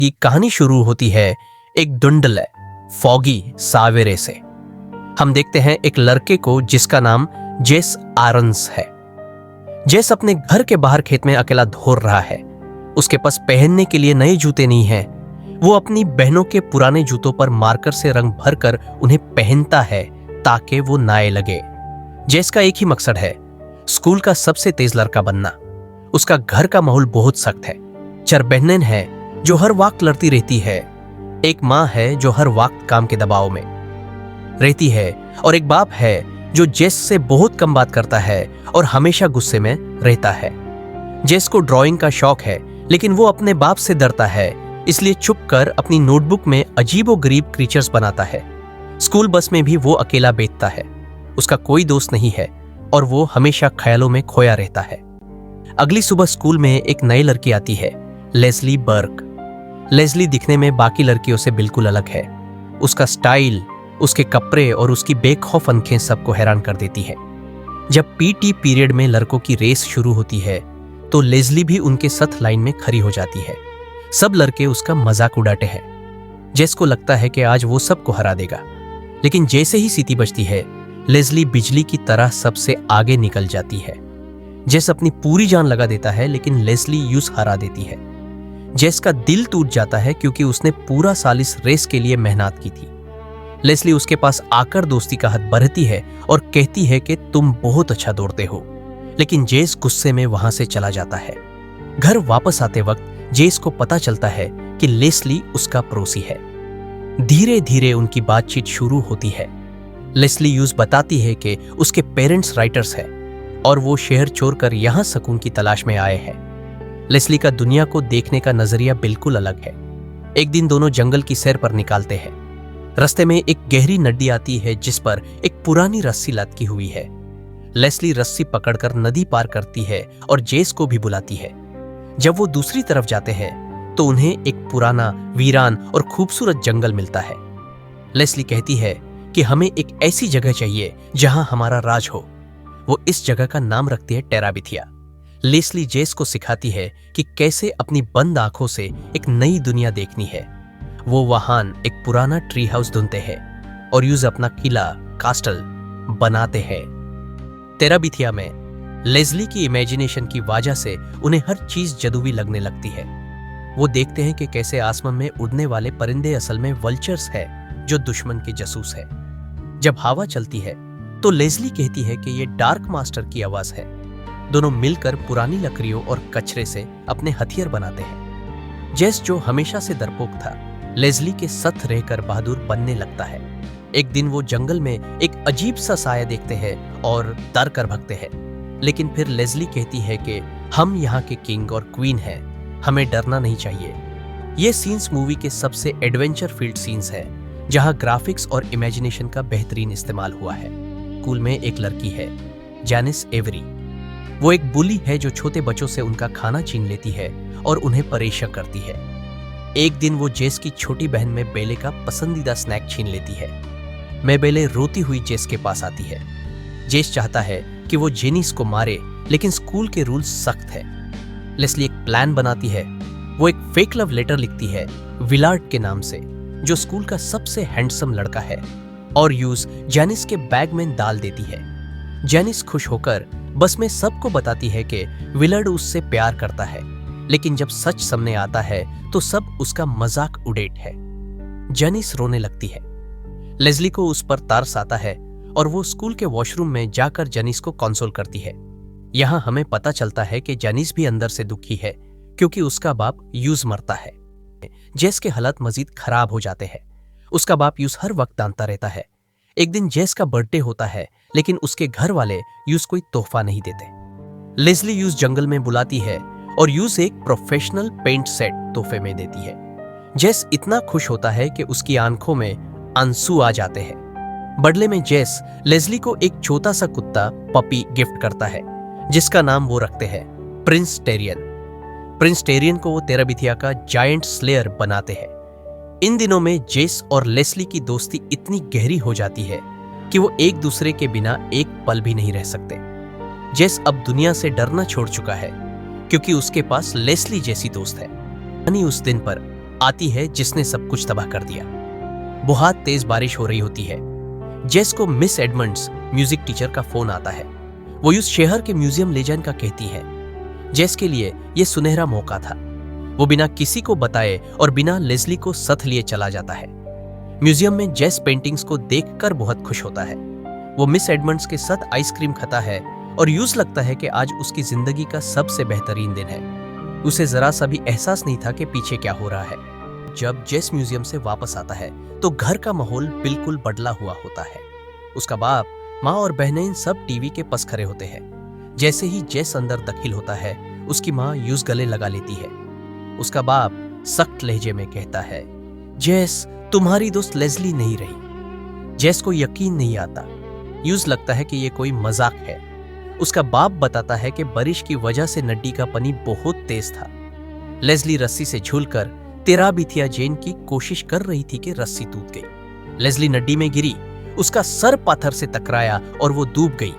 की कहानी शुरू होती है एक धुंधले फॉगी सवेरे से। हम देखते हैं एक लड़के को जिसका नाम जेस आरन्स है। जेस अपने घर के बाहर खेत में अकेला दौड़ रहा है। उसके पास पहनने के लिए नए जूते नहीं हैं। वो अपनी बहनों के पुराने जूतों पर मार्कर से रंग भरकर उन्हें पहनता है ताकि वो नए लगे। जेस का एक ही मकसद है, स्कूल का सबसे तेज लड़का बनना। उसका घर का माहौल बहुत सख्त है। 4 बहनें हैं जो हर वक्त लड़ती रहती है। एक माँ है जो हर वक्त काम के दबाव में रहती है और एक बाप है जो जेस से बहुत कम बात करता है और हमेशा गुस्से में रहता है। जेस को ड्राइंग का शौक है, लेकिन वो अपने बाप से डरता है, इसलिए छुपकर अपनी नोटबुक में अजीबोगरीब क्रीचर्स बनाता है। स्कूल बस में भी वो अकेला बैठता है। उसका कोई दोस्त नहीं है और वो हमेशा ख्यालों में खोया रहता है। अगली सुबह स्कूल में एक नई लड़की आती है, लेस्ली बर्क। लेस्ली दिखने में बाकी लड़कियों से बिल्कुल अलग है। उसका स्टाइल, उसके कपड़े और उसकी बेखौफ आंखें सबको हैरान कर देती है। जब पीटी पीरियड में लड़कों की रेस शुरू होती है तो लेस्ली भी उनके साथ लाइन में खड़ी हो जाती है। सब लड़के उसका मजाक उड़ाते हैं। जेस को लगता है कि आज वो सबको हरा देगा, लेकिन जैसे ही सीटी बजती है लेस्ली बिजली की तरह सबसे आगे निकल जाती है। जेस अपनी पूरी जान लगा देता है, लेकिन लेस्ली यूं हरा देती है। जेस का दिल टूट जाता है क्योंकि उसने पूरा साल इस रेस के लिए मेहनत की थी। लेस्ली उसके पास आकर दोस्ती का हाथ बढ़ती है और कहती है कि तुम बहुत अच्छा दौड़ते हो, लेकिन जेस गुस्से में वहां से चला जाता है। घर वापस आते वक्त जेस को पता चलता है कि लेस्ली उसका पड़ोसी है। धीरे धीरे उनकी बातचीत शुरू होती है। लेस्ली यूज बताती है कि उसके पेरेंट्स राइटर्स हैं और वो शहर छोड़कर यहाँ सुकून की तलाश में आए हैं। लेस्ली का दुनिया को देखने का नजरिया बिल्कुल अलग है। एक दिन दोनों जंगल की सैर पर निकालते हैं। रास्ते में एक गहरी नदी आती है जिस पर एक पुरानी रस्सी लटकी हुई है। लेस्ली रस्सी पकड़कर नदी पार करती है और जेस को भी बुलाती है। जब वो दूसरी तरफ जाते हैं तो उन्हें एक पुराना, वीरान और खूबसूरत जंगल मिलता है। लेस्ली कहती है कि हमें एक ऐसी जगह चाहिए जहां हमारा राज हो। वो इस जगह का नाम रखती है टेराबिथिया। लेस्ली जेस को सिखाती है कि कैसे अपनी बंद आंखों से एक नई दुनिया देखनी है। वो वहां एक पुराना ट्री हाउस ढूंढते हैं और यूज अपना किला, कास्टल बनाते हैं। टेराबिथिया में लेस्ली की इमेजिनेशन की वजह से उन्हें हर चीज जादुई लगने लगती है। वो देखते हैं कि कैसे आसमान में उड़ने वाले परिंदे असल में वल्चर्स है जो दुश्मन के जासूस है। जब हवा चलती है तो लेस्ली कहती है कि ये डार्क मास्टर की आवाज है। दोनों मिलकर पुरानी लकड़ियों और कचरे से अपने हथियार बनाते हैं। जेस जो हमेशा से डरपोक था, लेस्ली के साथ रहकर बहादुर बनने लगता है। एक दिन वो जंगल में एक अजीब सा साया देखते हैं और डर कर भगते हैं, लेकिन फिर लेस्ली कहती है कि हम यहाँ के किंग और क्वीन हैं, हमें डरना नहीं चाहिए। ये सीन्स मूवी के सबसे एडवेंचर फील्ड सीन्स है जहाँ ग्राफिक्स और इमेजिनेशन का बेहतरीन इस्तेमाल हुआ है। स्कूल में एक लड़की है, जैनिस एवरी। वो एक बुली है जो छोटे बच्चों से उनका खाना छीन लेती है और उन्हें परेशान करती है। एक दिन वो जेस की छोटी बहन में बेले का पसंदीदा स्नैक छीन लेती है। मेबेले रोती हुई जेस के पास आती है। जेस चाहता है कि वो जेनिस को मारे, लेकिन स्कूल के रूल्स सख्त है। लेस्ली एक प्लान बनाती है। वो एक फेक लव लेटर लिखती है विलार्ड के नाम से, जो स्कूल का सबसे हैंडसम लड़का है, और यूज जेनिस के बैग में डाल देती है। जेनिस खुश होकर बस में सबको बताती है कि विलार्ड उससे प्यार करता है, लेकिन जब सच सामने आता है तो सब उसका मजाक उड़ाते हैं। जेनिस रोने लगती है। लेस्ली को उस पर तरस आता है और वो स्कूल के वॉशरूम में जाकर जेनिस को कंसोल करती है। यहाँ हमें पता चलता है कि जेनिस भी अंदर से दुखी है क्योंकि उसका बाप यूज मरता है। जेस के हालात मजीद खराब हो जाते हैं। उसका बाप यूज हर वक्त डांटता रहता है। एक दिन जेस का बर्थडे होता है, लेकिन उसके घर वाले यूज कोई तोहफा नहीं देते। लेस्ली यूज जंगल में बुलाती है और यूज एक प्रोफेशनल पेंट सेट तोहफे में देती है। जेस इतना खुश होता है कि उसकी आंखों में आंसू आ जाते हैं। बदले में जेस लेस्ली को एक छोटा सा कुत्ता पपी गिफ्ट करता है, जिसका नाम वो रखते हैं प्रिंस टेरियन। प्रिंस टेरियन को वो टेराबिथिया का जायंट स्लेयर बनाते हैं। इन दिनों में जेस और लेस्ली की दोस्ती इतनी गहरी हो जाती है कि वो एक दूसरे के बिना एक पल भी नहीं रह सकते। जेस अब दुनिया से डरना छोड़ चुका है क्योंकि उसके पास लेस्ली जैसी दोस्त है। यानी उस दिन पर आती है जिसने सब कुछ तबाह कर दिया। बहुत तेज बारिश हो रही होती है। जेस को मिस एडमंड्स म्यूजिक टीचर का फोन आता है। वो उस शहर के म्यूजियम ले जाने का कहती है। जेस के लिए यह सुनहरा मौका था। वो बिना किसी को बताए और बिना लेस्ली को साथ लिए चला जाता है। म्यूजियम में जेस पेंटिंग्स को देखकर बहुत खुश होता है। वो मिस एडमंड्स के साथ आइसक्रीम खाता है और यूज लगता है कि आज उसकी जिंदगी का सबसे बेहतरीन दिन है। उसे जरा सा भी एहसास नहीं था कि पीछे क्या हो रहा है। जब जेस म्यूजियम से वापस आता है तो घर का माहौल बिल्कुल बदला हुआ होता है। उसका बाप, माँ और बहनें सब टीवी के पास खड़े होते हैं। जैसे ही जेस अंदर दाखिल होता है, उसकी माँ यूज गले लगा लेती है। उसका बाप सख्त लहजे में कहता है, जेस तुम्हारी दोस्त लेस्ली नहीं रही। जेस को यकीन नहीं आता। यूज लगता है कि ये कोई मजाक है। उसका बाप बताता है कि बारिश की वजह से नड्डी का पानी बहुत तेज था। लेस्ली रस्सी से झूलकर तेराबिथिया जेन की कोशिश कर रही थी कि रस्सी टूट गई। लेस्ली नड्डी में गिरी, उसका सर पत्थर से टकराया और वो डूब गई।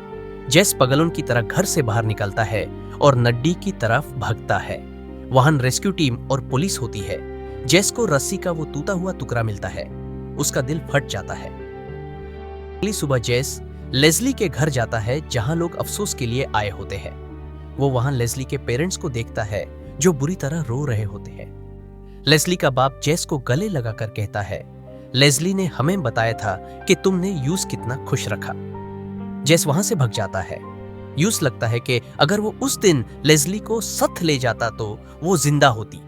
जेस पगलों की तरह घर से बाहर निकलता है और नड्डी की तरफ भागता है। वहां रेस्क्यू टीम और पुलिस होती है। जेस को रस्सी का वो टूटा हुआ टुकड़ा मिलता है। उसका दिल फट जाता है। अगली सुबह जेस लेस्ली के घर जाता है जहां लोग अफसोस के लिए आए होते हैं। वो वहां लेस्ली के पेरेंट्स को देखता है जो बुरी तरह रो रहे होते हैं। लेस्ली का बाप जेस को गले लगाकर कहता है, लेस्ली ने हमें बताया था कि तुमने यूज कितना खुश रखा। जेस वहां से भग जाता है। यूज लगता है कि अगर वो उस दिन लेस्ली को साथ ले जाता तो वो जिंदा होती।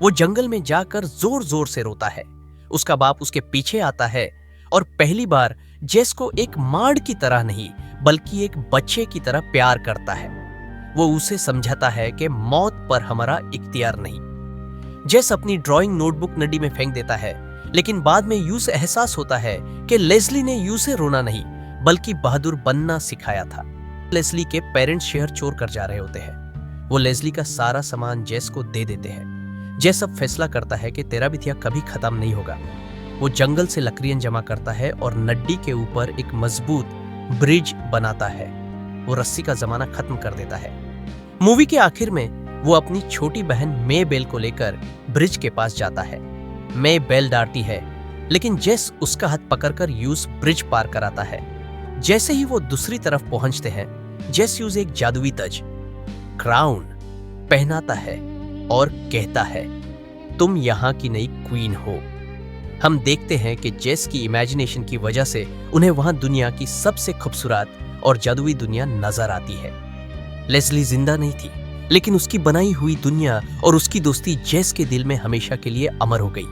वो जंगल में जाकर जोर जोर से रोता है। उसका बाप उसके पीछे आता है और पहली बार जेस को एक माड़ की तरह नहीं बल्कि एक बच्चे की तरह प्यार करता है। वो उसे समझाता है कि मौत पर हमारा इख्तियार नहीं। जेस अपनी ड्राइंग नोटबुक नदी में फेंक देता है, लेकिन बाद में यूसे एहसास होता है कि लेस्ली ने यूसे रोना नहीं बल्कि बहादुर बनना सिखाया था। लेस्ली के पेरेंट्स शहर चोर कर जा रहे होते हैं। वो लेस्ली का सारा सामान जेस को दे देते हैं। जेस अब फैसला करता है कि तेराबिथिया कभी खत्म नहीं होगा। वो जंगल से लकड़ियां जमा करता है और नड्डी के ऊपर एक मजबूत ब्रिज बनाता है। वो रस्सी का जमाना खत्म कर देता है। मूवी के आखिर में वो अपनी छोटी बहन मे बेल को लेकर ब्रिज के पास जाता है। मे बेल डांटती है, लेकिन जेस उसका हाथ पकड़कर यूज ब्रिज पार कराता है। जैसे ही वो दूसरी तरफ पहुंचते हैं, जेस यूज एक जादुई तज क्राउन पहनाता है और कहता है, तुम यहाँ की नई क्वीन हो। हम देखते हैं कि जेस की इमेजिनेशन की वजह से उन्हें वहां दुनिया की सबसे खूबसूरत और जादुई दुनिया नजर आती है। लेस्ली जिंदा नहीं थी, लेकिन उसकी बनाई हुई दुनिया और उसकी दोस्ती जेस के दिल में हमेशा के लिए अमर हो गई।